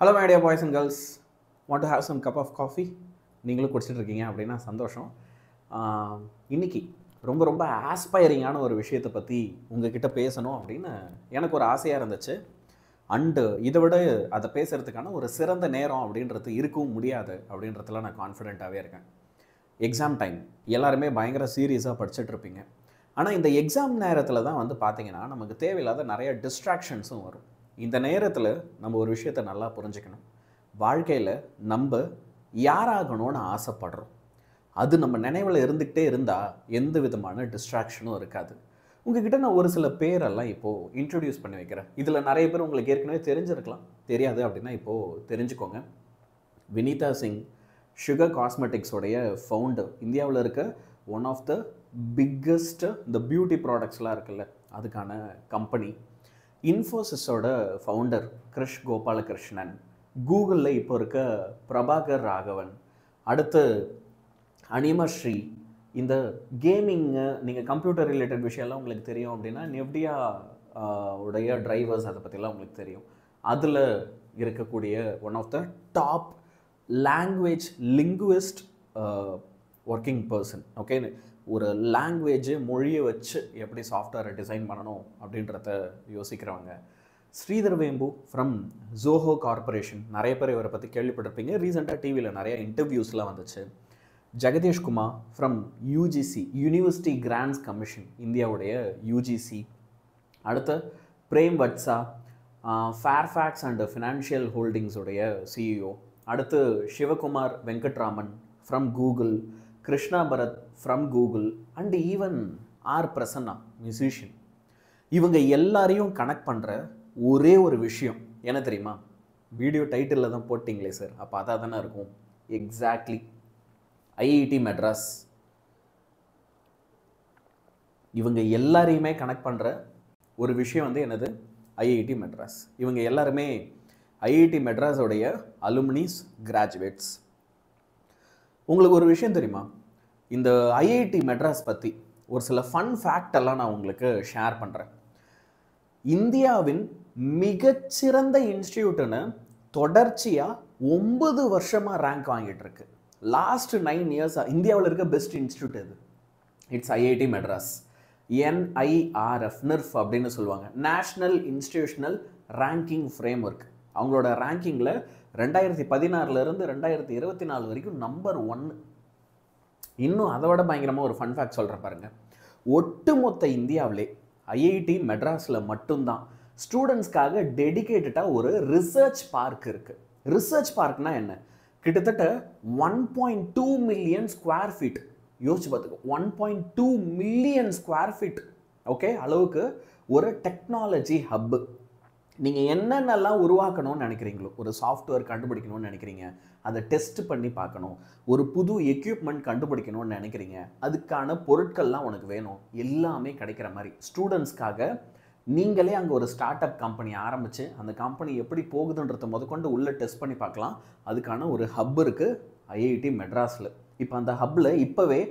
Hello my dear boys and girls, want to have some cup of coffee? நீங்களும் குடிச்சிட்டு இருக்கீங்க அப்படின்னா சந்தோஷம். இன்றைக்கி ரொம்ப ரொம்ப ஆஸ்பைரிங்கான ஒரு விஷயத்தை பற்றி உங்ககிட்ட பேசணும் அப்படின்னு எனக்கு ஒரு ஆசையாக இருந்துச்சு. அண்டு இதை விட அதை பேசுகிறதுக்கான ஒரு சிறந்த நேரம் அப்படின்றது இருக்கவும் முடியாது அப்படின்றதுல நான் கான்ஃபிடென்ட்டாகவே இருக்கேன். எக்ஸாம் டைம் எல்லாருமே பயங்கர சீரியஸாக படிச்சுட்டு இருப்பீங்க. ஆனால் இந்த எக்ஸாம் நேரத்தில் தான் வந்து பார்த்திங்கன்னா நமக்கு தேவையில்லாத நிறைய டிஸ்ட்ராக்ஷன்ஸும் வரும். இந்த நேரத்தில் நம்ம ஒரு விஷயத்தை நல்லா புரிஞ்சுக்கணும். வாழ்க்கையில் நம்ம யாராகணும்னு ஆசைப்படுறோம், அது நம்ம நினைவில் இருந்துக்கிட்டே இருந்தால் எந்த விதமான டிஸ்ட்ராக்ஷனும் இருக்காது. உங்ககிட்ட நான் ஒரு சில பேரெல்லாம் இப்போது இன்ட்ரடியூஸ் பண்ணி வைக்கிறேன். இதில் நிறைய பேர் உங்களுக்கு ஏற்கனவே தெரிஞ்சிருக்கலாம், தெரியாது அப்படின்னா இப்போது தெரிஞ்சுக்கோங்க. வினிதா சிங் சுகர் காஸ்மெட்டிக்ஸோடைய ஃபவுண்டர், இந்தியாவில் இருக்க ஒன் ஆஃப் த பிக்கஸ்ட் இந்த பியூட்டி ப்ராடக்ட்ஸ்லாம் இருக்குல்ல அதுக்கான கம்பெனி. இன்ஃபோசிஸோட ஃபவுண்டர் கிருஷ் கோபாலகிருஷ்ணன், கூகுளில் இப்போ இருக்க பிரபாகர் ராகவன், அடுத்து அனிமஸ்ரீ. இந்த கேமிங்கு நீங்கள் கம்ப்யூட்டர் ரிலேட்டட் விஷயம்லாம் உங்களுக்கு தெரியும் அப்படின்னா நெவ்டியா உடைய டிரைவர்ஸ் அதை பற்றிலாம் உங்களுக்கு தெரியும். அதில் இருக்கக்கூடிய one of the top language linguist working person. Okay, ஒரு லாங்குவேஜு மொழியை வச்சு எப்படி சாஃப்ட்வேரை டிசைன் பண்ணணும் அப்படின்றத யோசிக்கிறவங்க. ஸ்ரீதர் வேம்பு ஃப்ரம் ஜோஹோ கார்பரேஷன், நிறைய பேர் இவரை பற்றி கேள்விப்பட்டிருப்பீங்க. ரீசெண்டாக டிவியில் நிறைய இன்டர்வியூஸ்லாம் வந்துச்சு. Jagadish Kumar from UGC, university grants commission, இந்தியாவுடைய யூஜிசி. அடுத்து Prem Watsa, Fairfax and financial ஹோல்டிங்ஸுடைய சிஇஓ. அடுத்து Sivakumar Venkatraman from Google, Krishna Bharat from Google, and even R Prasanna musician. இவங்க எல்லாரையும் கனெக்ட் பண்ணுற ஒரே ஒரு விஷயம் என்ன தெரியுமா? வீடியோ டைட்டிலில் தான் போட்டிங்களே சார், அப்போ அதாக தானே இருக்கும். Exactly, IIT Madras. இவங்க எல்லாரையுமே கனெக்ட் பண்ணுற ஒரு விஷயம் வந்து என்னது? ஐஐடி மெட்ராஸ். இவங்க எல்லாருமே ஐஐடி மெட்ராஸோடைய அலுமினிஸ், கிராஜுவேட்ஸ். உங்களுக்கு ஒரு விஷயம் தெரியுமா? இந்த ஐஐடி மெட்ராஸ் பற்றி ஒரு சில ஃபன் ஃபேக்ட் எல்லாம் நான் உங்களுக்கு ஷேர் பண்ணுறேன். இந்தியாவின் மிகச்சிறந்த இன்ஸ்டியூட்டுன்னு தொடர்ச்சியாக 9 வருஷமாக ரேங்க் வாங்கிட்டு இருக்கு. லாஸ்ட் 9 இயர்ஸாக இந்தியாவில் இருக்க பெஸ்ட் இன்ஸ்டியூட் எது? It's IIT Madras. NIRF, நிர்ஃப் அப்படின்னு சொல்லுவாங்க, national institutional ranking frame work. அவங்களோட ரேங்கிங்கில் 2016 2024 வரைக்கும் நம்பர் 1. இன்னும் அதை விட பயங்கரமாக ஒரு ஃபன் ஃபேக்ட் சொல்கிறேன் பாருங்கள். ஒட்டுமொத்த இந்தியாவிலே ஐஐடி மெட்ராஸில் மட்டும்தான் ஸ்டூடெண்ட்ஸ்க்காக டெடிகேட்டடாக ஒரு ரிசர்ச் பார்க் இருக்குது. ரிசர்ச் பார்க்னா என்ன? கிட்டத்தட்ட 1.2 மில்லியன் ஸ்கொயர் ஃபீட். யோசிச்சு பார்த்துக்கோ, 1.2 மில்லியன் ஸ்கொயர் ஃபீட் ஓகே அளவுக்கு ஒரு டெக்னாலஜி ஹப்பு. நீங்கள் என்னென்னலாம் உருவாக்கணும்னு நினைக்கிறீங்களோ, ஒரு சாஃப்ட்வேர் கண்டுபிடிக்கணும்னு நினைக்கிறீங்க, அதை டெஸ்ட் பண்ணி பார்க்கணும், ஒரு புது எக்யூப்மெண்ட் கண்டுபிடிக்கணும்னு நினைக்கிறீங்க, அதுக்கான பொருட்கள்லாம் உனக்கு வேணும், எல்லாமே கிடைக்கிற மாதிரி ஸ்டூடெண்ட்ஸ்க்காக நீங்களே அங்கே ஒரு ஸ்டார்ட் அப் கம்பெனி ஆரம்பித்து அந்த கம்பெனி எப்படி போகுதுன்றத முதற்கொண்டு உள்ளே டெஸ்ட் பண்ணி பார்க்கலாம். அதுக்கான ஒரு ஹப் இருக்குது ஐஐடி மெட்ராஸில். இப்போ அந்த ஹப்பில் இப்போவே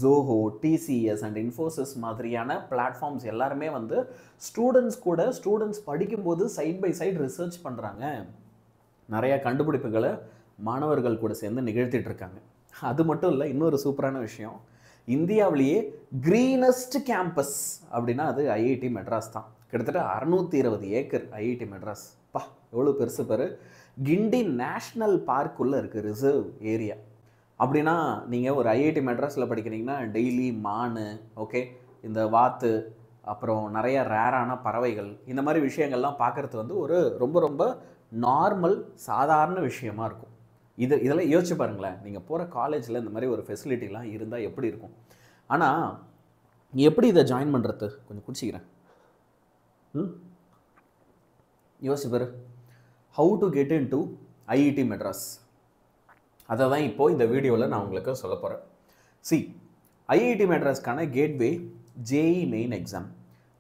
ஜோஹோ, டிசிஎஸ் அண்ட் இன்ஃபோசிஸ் மாதிரியான பிளாட்ஃபார்ம்ஸ் எல்லாருமே வந்து ஸ்டூடெண்ட்ஸ் படிக்கும்போது சைட் பை சைட் ரிசர்ச் பண்ணுறாங்க. நிறையா கண்டுபிடிப்புகளை மாணவர்கள் கூட சேர்ந்து நிகழ்த்திட்டு இருக்காங்க. அது மட்டும் இல்லை, இன்னொரு சூப்பரான விஷயம், இந்தியாவிலேயே க்ரீனஸ்ட் கேம்பஸ் அப்படின்னா அது ஐஐடி மெட்ராஸ் தான். கிட்டத்தட்ட 620 ஏக்கர் ஐஐடி மெட்ராஸ். பா, எவ்வளோ பெருசு பேர். கிண்டி நேஷ்னல் பார்க்குள்ளே இருக்குது, ரிசர்வ் ஏரியா. அப்படின்னா நீங்கள் ஒரு ஐஐடி மெட்ராஸில் படிக்கிறீங்கன்னா டெய்லி மானு, ஓகே, இந்த வாத்து, அப்புறம் நிறைய ரேரான பறவைகள், இந்த மாதிரி விஷயங்கள்லாம் பார்க்குறது வந்து ஒரு ரொம்ப ரொம்ப நார்மல் சாதாரண விஷயமா இருக்கும். இதெல்லாம் யோசிச்சு பாருங்களேன். நீங்கள் போகிற காலேஜில் இந்த மாதிரி ஒரு ஃபெசிலிட்டிலாம் இருந்தால் எப்படி இருக்கும்? ஆனால் எப்படி இதை ஜாயின் பண்ணுறது? கொஞ்சம் குடிச்சிக்கிறேன். யோசிச்சு பாரு. How to get into IIT Madras, அதை தான் இப்போது இந்த வீடியோவில் நான் உங்களுக்கு சொல்ல போகிறேன். ஐஐடி மெட்ராஸ்க்கான கேட்வே ஜேஇ மெயின் எக்ஸாம்.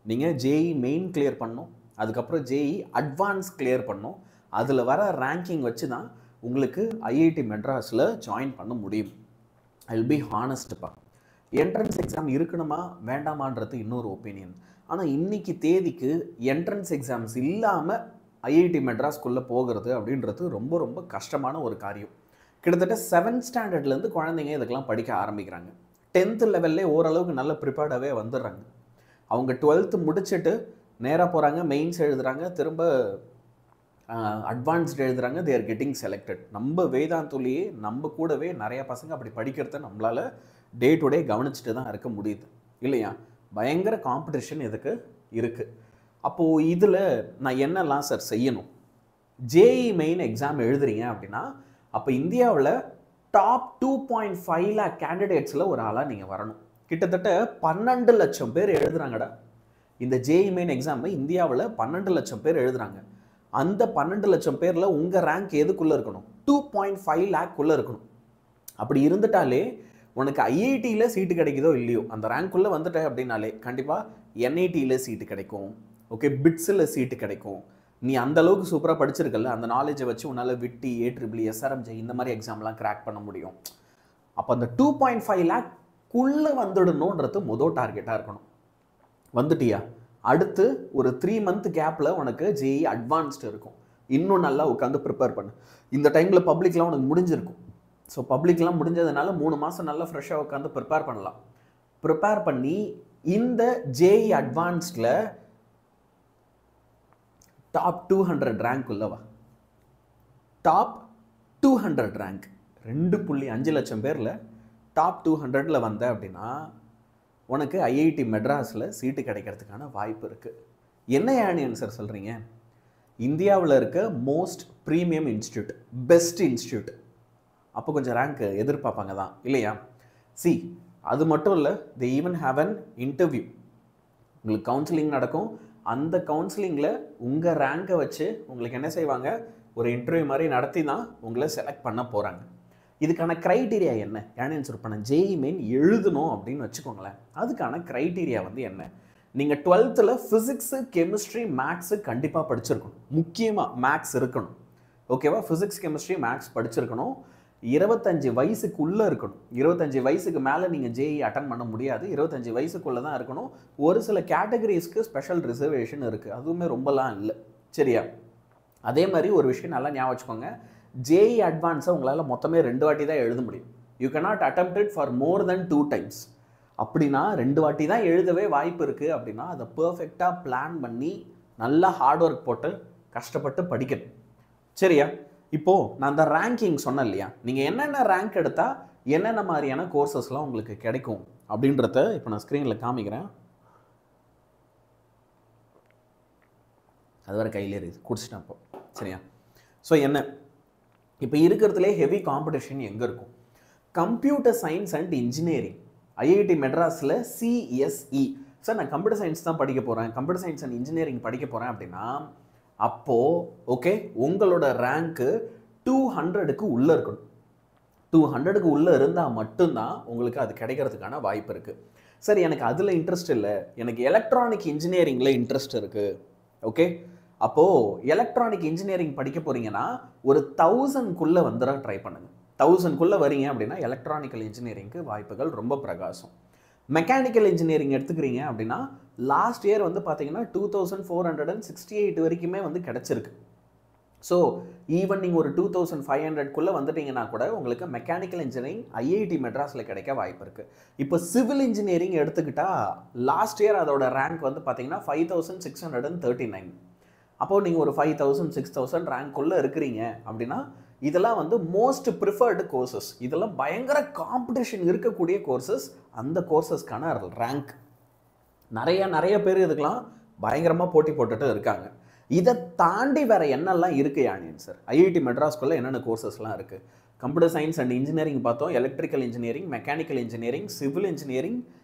நீங்கள் ஜேஇ மெயின் கிளியர் பண்ணணும், அதுக்கப்புறம் ஜேஇ அட்வான்ஸ் கிளியர் பண்ணணும். அதில் வர ரேங்கிங் வச்சு தான் உங்களுக்கு ஐஐடி மெட்ராஸில் ஜாயின் பண்ண முடியும். ஐ வில் பி ஹானஸ்ட்ப்பா. என்ட்ரன்ஸ் எக்ஸாம் இருக்கணுமா வேண்டாமான்றது இன்னொரு ஒப்பீனியன். ஆனால் இன்றைக்கி தேதிக்கு என்ட்ரன்ஸ் எக்ஸாம்ஸ் இல்லாமல் ஐஐடி மெட்ராஸ்குள்ளே போகிறது அப்படின்றது ரொம்ப ரொம்ப கஷ்டமான ஒரு காரியம். கிட்டத்தட்ட 7th ஸ்டாண்டர்ட்லேருந்து குழந்தைங்க இதுக்கெல்லாம் படிக்க ஆரம்பிக்கிறாங்க. 10th லெவல்லே ஓரளவுக்கு நல்ல ப்ரிப்பேர்டாகவே வந்துடுறாங்க. அவங்க 12th முடிச்சுட்டு நேராக போகிறாங்க, மெயின்ஸ் எழுதுகிறாங்க, திரும்ப அட்வான்ஸ்டு எழுதுகிறாங்க, தே ஆர் கெட்டிங் செலக்டட். நம்ம வேதாந்துலேயே நம்ம கூடவே நிறையா பசங்க அப்படி படிக்கிறத நம்மளால் டே டு டே கவனிச்சுட்டு தான் இருக்க முடியுது இல்லையா? பயங்கர காம்படிஷன் இதுக்கு இருக்குது. அப்போது இதில் நான் என்னெல்லாம் சார் செய்யணும்? ஜேஇ மெயின் எக்ஸாம் எழுதுறீங்க அப்படின்னா அப்போ இந்தியாவில் டாப் 2.5 lakh கேண்டிடேட்ஸில் ஒரு ஆளாக நீங்கள் வரணும். கிட்டத்தட்ட 12 லட்சம் பேர் எழுதுகிறாங்கடா இந்த ஜேஇ மெயின் எக்ஸாமை. இந்தியாவில் 12 லட்சம் பேர் எழுதுகிறாங்க. அந்த 12 லட்சம் பேரில் உங்கள் ரேங்க் எதுக்குள்ளே இருக்கணும்? 2.5 lakh இருக்கணும். அப்படி இருந்துட்டாலே உனக்கு ஐஐடியில் சீட்டு கிடைக்குதோ இல்லையோ, அந்த ரேங்க்குள்ளே வந்துட்டேன் அப்படின்னாலே கண்டிப்பாக என்ஐடியில் சீட்டு கிடைக்கும், ஓகே, பிட்ஸில் சீட்டு கிடைக்கும். நீ அந்த அளவுக்கு சூப்பராக படிச்சிருக்கல, அந்த நாலேஜை வச்சு உன்னால் விட்டி, ஏட்ரிபிள், எஸ்ஆர்எம்ஜே இந்த மாதிரி எக்ஸாம்லாம் கிராக் பண்ண முடியும். அப்போ அந்த 2.5 lakh வந்துடணுன்றது முதல் டார்கெட்டாக இருக்கணும். வந்துட்டியா? அடுத்து ஒரு 3 month கேப்பில் உனக்கு ஜேஇ அட்வான்ஸ்டு இருக்கும். இன்னும் நல்லா உட்காந்து ப்ரிப்பேர் பண்ணு. இந்த டைமில் பப்ளிக்லாம் உனக்கு முடிஞ்சிருக்கும். ஸோ பப்ளிக்லாம் முடிஞ்சதுனால 3 மாதம் நல்லா ஃப்ரெஷ்ஷாக உட்காந்து ப்ரிப்பேர் பண்ணலாம். ப்ரிப்பேர் பண்ணி இந்த ஜேஇ அட்வான்ஸ்டில் டாப் 200 ரேங்க் உள்ளவா? டாப் 200 ரேங்க் 2.5 லட்சம் பேரில் டாப் 200ல் வந்த அப்படின்னா உனக்கு ஐஐடி மெட்ராஸில் சீட்டு கிடைக்கிறதுக்கான வாய்ப்பு இருக்குது. என்ன யானியன் சார் சொல்கிறீங்க? இந்தியாவில் இருக்க most premium institute, best institute, அப்போ கொஞ்சம் ரேங்க் எதிர்பார்ப்பாங்க தான் இல்லையா? சி, அது மட்டும் இல்லை, they even have an interview. உங்களுக்கு கவுன்சிலிங் நடக்கும். அந்த கவுன்சிலிங்கில் உங்கள் ரேங்கை வச்சு உங்களுக்கு என்ன செய்வாங்க? ஒரு இன்டர்வியூ மாதிரி நடத்தி தான் உங்களை செலக்ட் பண்ண போகிறாங்க. இதுக்கான க்ரைட்டீரியா என்ன? ஏன்னு சார் பண்ண ஜேஇ மெயின் எழுதணும் அப்படின்னு வச்சுக்கோங்களேன். அதுக்கான க்ரைட்டீரியா வந்து என்ன? நீங்கள் 12th ஃபிசிக்ஸு, கெமிஸ்ட்ரி, மேக்ஸு கண்டிப்பாக படிச்சிருக்கணும். முக்கியமாக மேக்ஸ் இருக்கணும், ஓகேவா? ஃபிசிக்ஸ், கெமிஸ்ட்ரி, மேக்ஸ் படிச்சிருக்கணும். 25 வயசுக்குள்ளே இருக்கணும். 25 வயசுக்கு மேலே நீங்கள் ஜேஇ அட்டன் பண்ண முடியாது. 25 வயசுக்குள்ளே தான் இருக்கணும். ஒரு சில கேட்டகரிஸ்க்கு ஸ்பெஷல் ரிசர்வேஷன் இருக்குது, அதுவுமே ரொம்பலாம் இல்லை, சரியா? அதே மாதிரி ஒரு விஷயம் நல்லா ஞாபகம் வச்சுக்கோங்க, ஜேஇ அட்வான்ஸை உங்களால் மொத்தமே 2 வாட்டி தான் எழுத முடியும். You cannot attempt it for more than 2 times. அப்படின்னா 2 வாட்டி தான் எழுதவே வாய்ப்பு இருக்குது. அப்படின்னா அதை பர்ஃபெக்டாக பிளான் பண்ணி நல்லா ஹார்ட் ஒர்க் போட்டு கஷ்டப்பட்டு படிக்கணும், சரியா? இப்போது நான் அந்த ரேங்கிங் சொன்னேன் இல்லையா, நீங்கள் என்னென்ன ரேங்க் எடுத்தால் என்னென்ன மாதிரியான கோர்சஸ்லாம் உங்களுக்கு கிடைக்கும் அப்படின்றத இப்போ நான் ஸ்க்ரீனில் காமிக்கிறேன். அது வரை கையிலே இருக்குது, குடிச்சிட்டேன் இப்போ, சரியா? ஸோ என்ன இப்போ இருக்கிறதுலே ஹெவி காம்படிஷன் எங்கே இருக்கும்? Computer science and engineering. IIT மெட்ராஸில் சிஎஸ்இ. சார் நான் கம்ப்யூட்டர் சயின்ஸ் தான் படிக்க போகிறேன், கம்ப்யூட்டர் சயின்ஸ் அண்ட் இன்ஜினியரிங் படிக்க போகிறேன் அப்படின்னா அப்போது ஓகே, உங்களோட ரேங்க்கு 200க்கு உள்ளே இருக்கணும். 200க்கு உள்ளே இருந்தால் மட்டும்தான் உங்களுக்கு அது கிடைக்கிறதுக்கான வாய்ப்பு இருக்குது. சார் எனக்கு அதில் இன்ட்ரெஸ்ட் இல்லை, எனக்கு எலக்ட்ரானிக் இன்ஜினியரிங்கில் இன்ட்ரெஸ்ட் இருக்குது, ஓகே, அப்போது எலக்ட்ரானிக் இன்ஜினியரிங் படிக்க போகிறீங்கன்னா ஒரு 1000க்குள்ளே வந்துட ட்ரை பண்ணுங்கள். 1000க்குள்ளே வரீங்க அப்படின்னா எலக்ட்ரானிக்கல் இன்ஜினியரிங்க்கு வாய்ப்புகள் ரொம்ப பிரகாசம். மெக்கானிக்கல் இன்ஜினியரிங் எடுத்துக்கிறீங்க அப்படின்னா லாஸ்ட் இயர் வந்து பார்த்தீங்கன்னா 2468 வரைக்குமே வந்து கிடச்சிருக்கு. ஸோ ஈவன் நீங்கள் ஒரு 2500க்குள்ளே வந்துட்டீங்கன்னா கூட உங்களுக்கு மெக்கானிக்கல் இன்ஜினியரிங் ஐஐடி மெட்ராஸில் கிடைக்க வாய்ப்பு இருக்குது. இப்போ சிவில் இன்ஜினியரிங் எடுத்துக்கிட்டால் லாஸ்ட் இயர் அதோட ரேங்க் வந்து பார்த்தீங்கன்னா 5639. அப்போது நீங்கள் ஒரு 5000 6000 ரேங்க்குள்ளே இருக்கிறீங்க அப்படின்னா இதெல்லாம் வந்து மோஸ்ட் ப்ரிஃபர்டு கோர்சஸ். இதெல்லாம் பயங்கர காம்படிஷன் இருக்கக்கூடிய கோர்சஸ். அந்த கோர்சஸ்க்கான ரேங்க் நிறைய பேர் இதுக்கெலாம் பயங்கரமாக போட்டி போட்டுட்டு இருக்காங்க. இதை தாண்டி வேறு என்னெல்லாம் இருக்குது யானியன் சார்? ஐஐடி மெட்ராஸ்குள்ளே என்னென்ன கோர்சஸ்லாம் இருக்குது? கம்ப்யூட்டர் சயின்ஸ் அண்ட் இன்ஜினியரிங் பார்த்தோம், electrical engineering, mechanical engineering, civil engineering,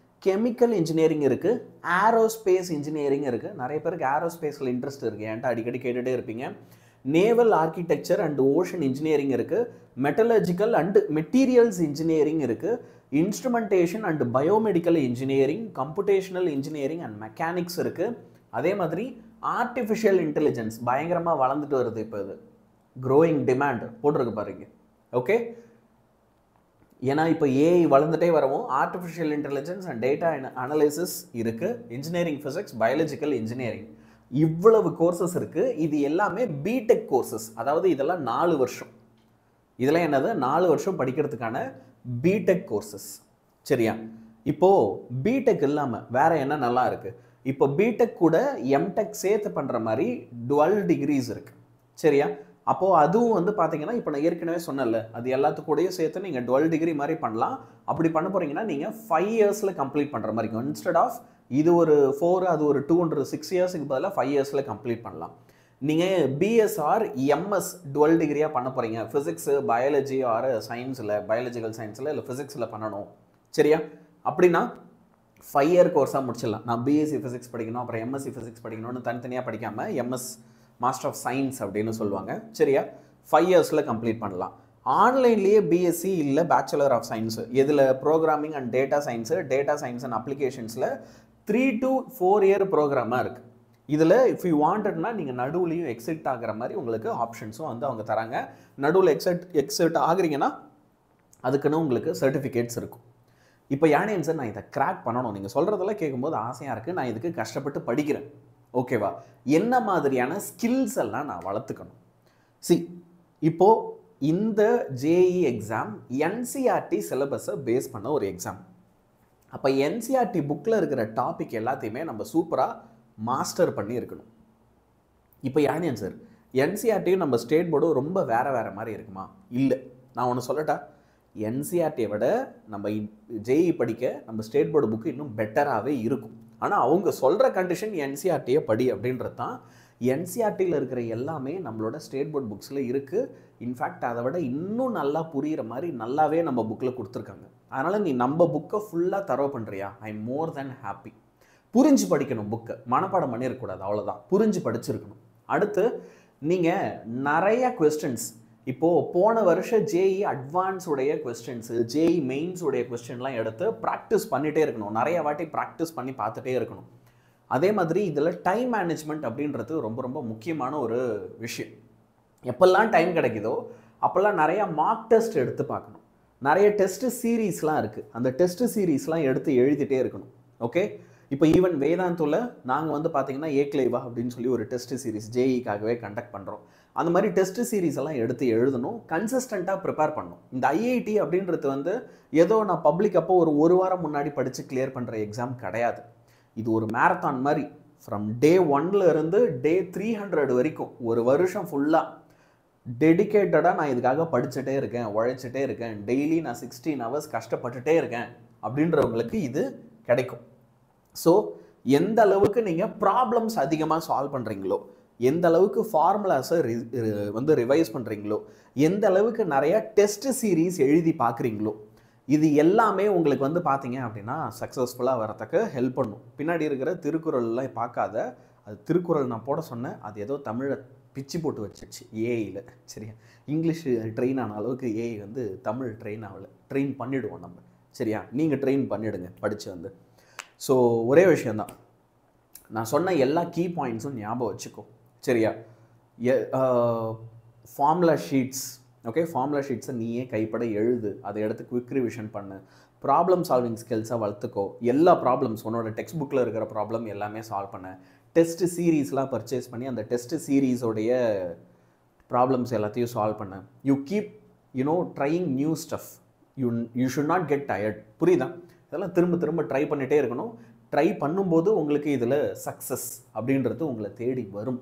chemical engineering இருக்குது, ஏரோஸ்பேஸ் இன்ஜினியரிங் இருக்குது. நிறைய பேருக்கு ஏரோஸ்பேஸில் இன்ட்ரெஸ்ட் இருக்குது, என்கிட்ட அடிக்கடி கேட்டுகிட்டே இருப்பீங்க. Naval architecture and ocean engineering இருக்குது, மெட்டலர்ஜிக்கல் அண்ட் மெட்டீரியல்ஸ் இன்ஜினியரிங் இருக்குது, instrumentation and biomedical engineering, computational engineering and mechanics இருக்குது. அதே மாதிரி ஆர்டிஃபிஷியல் இன்டெலிஜென்ஸ் பயங்கரமாக வளர்ந்துட்டு வருது. இப்போ இது க்ரோயிங் டிமாண்ட் போட்டிருக்கு பாருங்க, ஓகே. ஏன்னா இப்போ ஏஐ வளர்ந்துட்டே வரவும் artificial intelligence and data analysis இருக்குது. Engineering physics, biological engineering. இவ்வளவு கோர்சஸ் இருக்குது. இது எல்லாமே பிடெக் கோர்சஸ், அதாவது இதெல்லாம் 4 வருஷம். இதெல்லாம் என்னது 4 வருஷம் படிக்கிறதுக்கான பிடெக் கோர்சஸ். சரியா? இப்போது பிடெக் இல்லாமல் வேறு என்ன நல்லா இருக்குது? இப்போ பிடெக் கூட எம்டெக் சேர்த்து பண்ணுற மாதிரி 12 டிகிரிஸ் இருக்குது. சரியா? அப்போது அதுவும் வந்து பார்த்தீங்கன்னா இப்போ நான் ஏற்கனவே சொன்னல, அது எல்லாத்துக்கூடயும் சேர்த்து நீங்கள் 12 டிகிரி மாதிரி பண்ணலாம். அப்படி பண்ண போகிறீங்கன்னா நீங்கள் 5 இயர்ஸில் கம்ப்ளீட் பண்ணுற மாதிரி இருக்கும். இன்ஸ்டெட் ஆஃப் இது ஒரு 4 அது ஒரு 2 6 இயர்ஸுக்கு பதிலாக 5 இயர்ஸில் கம்ப்ளீட் பண்ணலாம். நீங்கள் பிஎஸ்ஆர் எம்எஸ் 12 டிகிரியாக பண்ண போகிறீங்க, ஃபிசிக்ஸு பயாலஜி ஆர் சயின்ஸில், பயாலஜிக்கல் சயின்ஸில் இல்லை ஃபிசிக்ஸில் பண்ணணும். சரியா? அப்படின்னா 5 இயர் கோர்ஸாக முடிச்சிடலாம். நான் பிஎஸ்சி ஃபிசிக்ஸ் படிக்கணும், அப்புறம் எம்எஸ்சி ஃபிசிக்ஸ் படிக்கணும்னு தனித்தனியாக படிக்காமல் எம்எஸ் மாஸ்டர் ஆஃப் சயின்ஸ் அப்படின்னு சொல்லுவாங்க. சரியா? 5 இயர்ஸில் கம்ப்ளீட் பண்ணலாம். ஆன்லைன்லேயே பிஎஸ்சி இல்லை பேச்சுலர் ஆஃப் சயின்ஸு, இதில் programming and data science and அப்ளிகேஷன்ஸில் 3 to 4 இயர் ப்ரோக்ராமாக இருக்குது. இதில் இஃப் யூ வாண்டட்னா நீங்கள் நடுவுலையும் எக்ஸிட் ஆகிற மாதிரி உங்களுக்கு ஆப்ஷன்ஸும் வந்து அவங்க தராங்க. நடுவில் எக்ஸிட் ஆகுறீங்கன்னா அதுக்குன்னு உங்களுக்கு சர்டிஃபிகேட்ஸ் இருக்கும். இப்போ யானேன் சார் நான் இதை கிராக் பண்ணணும், நீங்கள் சொல்கிறதெல்லாம் கேட்கும்போது ஆசையாக இருக்குது, நான் இதுக்கு கஷ்டப்பட்டு படிக்கிறேன், ஓகேவா? என்ன மாதிரியான ஸ்கில்ஸ் எல்லாம் நான் வளர்த்துக்கணும்? இப்போது இந்த ஜேஇ எக்ஸாம் என்சிஆர்டி சிலபஸை பேஸ் பண்ண ஒரு எக்ஸாம். அப்போ என்சிஆர்டி புக்கில் இருக்கிற டாபிக் எல்லாத்தையுமே நம்ம சூப்பராக மாஸ்டர் பண்ணி இருக்கணும். இப்போ யானேன் சார் என்சிஆர்டியும் நம்ம ஸ்டேட் போர்டும் ரொம்ப வேறு மாதிரி இருக்குமா? இல்லை, நான் ஒன்று சொல்லட்டா, என்சிஆர்டியை விட நம்ம ஜேஇ படிக்க நம்ம ஸ்டேட் போர்டு புக்கு இன்னும் பெட்டராகவே இருக்கும். ஆனால் அவங்க சொல்கிற கண்டிஷன் என்சிஆர்டியை படி அப்படின்றது தான். என்சிஆர்டியில் இருக்கிற எல்லாமே நம்மளோட ஸ்டேட் போர்ட் புக்ஸில் இருக்குது. இன்ஃபேக்ட் அதை விட இன்னும் நல்லா புரிகிற மாதிரி நல்லாவே நம்ம புக்கில் கொடுத்துருக்காங்க. அதனால் நீ நம்ம புக்கை ஃபுல்லாக தரவு பண்ணுறியா, I am more then happy. புரிஞ்சு படிக்கணும், புக்கை மனப்பாடம் பண்ணிடக்கூடாது, அவ்வளோதான். புரிஞ்சு படிச்சிருக்கணும். அடுத்து நீங்கள் நிறைய கொஸ்டின்ஸ், இப்போது போன வருஷம் ஜேஇ அட்வான்ஸுடைய கொஸ்டின்ஸு, ஜேஇ மெயின்ஸுடைய கொஸ்டின்லாம் எடுத்து ப்ராக்டிஸ் பண்ணிகிட்டே இருக்கணும். நிறைய வாட்டி ப்ராக்டிஸ் பண்ணி பார்த்துட்டே இருக்கணும். அதே மாதிரி இதில் டைம் மேனேஜ்மெண்ட் அப்படின்றது ரொம்ப ரொம்ப முக்கியமான ஒரு விஷயம். எப்பெல்லாம் டைம் கிடைக்குதோ அப்போல்லாம் நிறையா மார்க் டெஸ்ட் எடுத்து பார்க்கணும். நிறைய டெஸ்ட்டு சீரீஸ்லாம் இருக்குது, அந்த டெஸ்ட்டு சீரீஸ்லாம் எடுத்து எழுதிட்டே இருக்கணும். ஓகே, இப்போ ஈவன் வேதாந்தில் நாங்கள் வந்து பார்த்தீங்கன்னா ஏக்லைவா அப்படின்னு சொல்லி ஒரு டெஸ்ட் சீரீஸ் ஜேஇக்காகவே கண்டக்ட் பண்ணுறோம். அந்த மாதிரி டெஸ்ட் சீரீஸ் எல்லாம் எடுத்து எழுதணும், கன்சிஸ்டண்ட்டாக ப்ரிப்பேர் பண்ணணும். இந்த ஐஐடி அப்படின்றது வந்து ஏதோ நான் பப்ளிக் அப்போ ஒரு வாரம் முன்னாடி படித்து கிளியர் பண்ணுற எக்ஸாம் கிடையாது. இது ஒரு மேரத்தான் மாதிரி. ஃப்ரம் டே 1 இருந்து டே 300 வரைக்கும் ஒரு வருஷம் ஃபுல்லாக டெடிக்கேட்டடாக நான் இதுக்காக படிச்சுட்டே இருக்கேன், உழைச்சிட்டே இருக்கேன், டெய்லி நான் 16 ஹவர்ஸ் கஷ்டப்பட்டுட்டே இருக்கேன் அப்படின்றவங்களுக்கு இது கிடைக்கும். ஸோ எந்த அளவுக்கு நீங்கள் ப்ராப்ளம்ஸ் அதிகமாக சால்வ் பண்ணுறீங்களோ, எந்த அளவுக்கு ஃபார்முலாஸை வந்து ரிவைஸ் பண்ணுறீங்களோ, எந்த அளவுக்கு நிறைய டெஸ்ட் சீரீஸ் எழுதி பார்க்குறீங்களோ, இது எல்லாமே உங்களுக்கு வந்து பார்த்தீங்க அப்படின்னா சக்ஸஸ்ஃபுல்லாக வரத்துக்கு ஹெல்ப் பண்ணும். பின்னாடி இருக்கிற திருக்குறள்லாம் பார்க்காத, அது திருக்குறள் நான் போட சொன்னேன், அது ஏதோ தமிழை பிச்சு போட்டு வச்சிடுச்சு ஏஐயில். சரியா? இங்கிலீஷ் ட்ரெயின் ஆன அளவுக்கு ஏஐ வந்து தமிழ் ட்ரெயின் ஆகலை. ட்ரெயின் பண்ணிவிடுவோம் நம்ம. சரியா? நீங்கள் ட்ரெயின் பண்ணிவிடுங்க படித்து வந்து. ஸோ ஒரே விஷயந்தான், நான் சொன்ன எல்லா கீ பாயிண்ட்ஸும் ஞாபகம் வச்சுக்கோ. சரியா? ஃபார்முலா ஷீட்ஸ், ஓகே, ஃபார்முலா ஷீட்ஸை நீயே கைப்பட எழுது, அதை எடுத்து குவிக் ரிவிஷன் பண்ணு, ப்ராப்ளம் சால்விங் ஸ்கில்ஸை வளர்த்துக்கோ. எல்லா ப்ராப்ளம்ஸ் உன்னோட டெக்ஸ்ட் புக்கில் இருக்கிற ப்ராப்ளம் எல்லாமே சால்வ் பண்ண, டெஸ்ட் சீரீஸ்லாம் பர்ச்சேஸ் பண்ணி அந்த டெஸ்ட் சீரீஸோடைய ப்ராப்ளம்ஸ் எல்லாத்தையும் சால்வ் பண்ண. You keep trying new stuff. You should not get tired. புரியுதா? இதெல்லாம் திரும்ப திரும்ப ட்ரை பண்ணிகிட்டே இருக்கணும். ட்ரை பண்ணும்போது உங்களுக்கு இதில் சக்ஸஸ் அப்படின்றது உங்களை தேடி வரும்.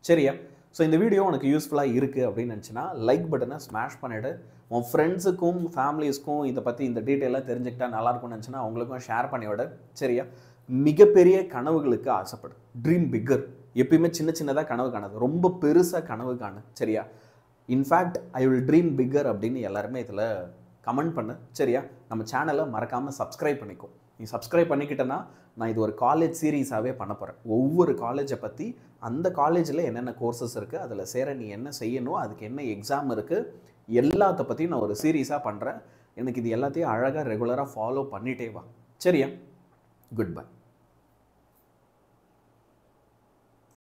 சரியா? ஸோ இந்த வீடியோ உனக்கு யூஸ்ஃபுல்லாக இருக்குது அப்படின்னு நினச்சின்னா லைக் பட்டனை ஸ்மாஷ் பண்ணிவிடு. உன் ஃப்ரெண்ட்ஸுக்கும் ஃபேமிலிஸ்க்கும் இதை பற்றி இந்த டீட்டெயிலாக தெரிஞ்சுக்கிட்டா நல்லாயிருக்கும்னு நினச்சின்னா அவங்களுக்கும் ஷேர் பண்ணிவிட. சரியா? மிகப்பெரிய கனவுகளுக்கு ஆசைப்படு. Dream bigger. எப்பயுமே சின்ன சின்னதாக கனவு காணாது, ரொம்ப பெருசாக கனவு காணு. சரியா? In fact I will dream bigger அப்படின்னு எல்லாருமே இதில் கமெண்ட் பண்ணு. சரியா? நம்ம சேனலை மறக்காமல் சப்ஸ்கிரைப் பண்ணிக்கோ. நீ சப்ஸ்கிரைப் பண்ணிக்கிட்டேன்னா நான் இது ஒரு காலேஜ் சீரீஸாகவே பண்ண போகிறேன். ஒவ்வொரு காலேஜை பற்றி, அந்த காலேஜில் என்னென்ன கோர்சஸ் இருக்குது, அதில் சேர நீ என்ன செய்யணும், அதுக்கு என்ன எக்ஸாம் இருக்குது, எல்லாத்த பற்றியும் நான் ஒரு சீரீஸாக பண்ணுறேன். எனக்கு இது எல்லாத்தையும் அழகாக ரெகுலராக ஃபாலோ பண்ணிகிட்டே வா. சரியா? Good bye.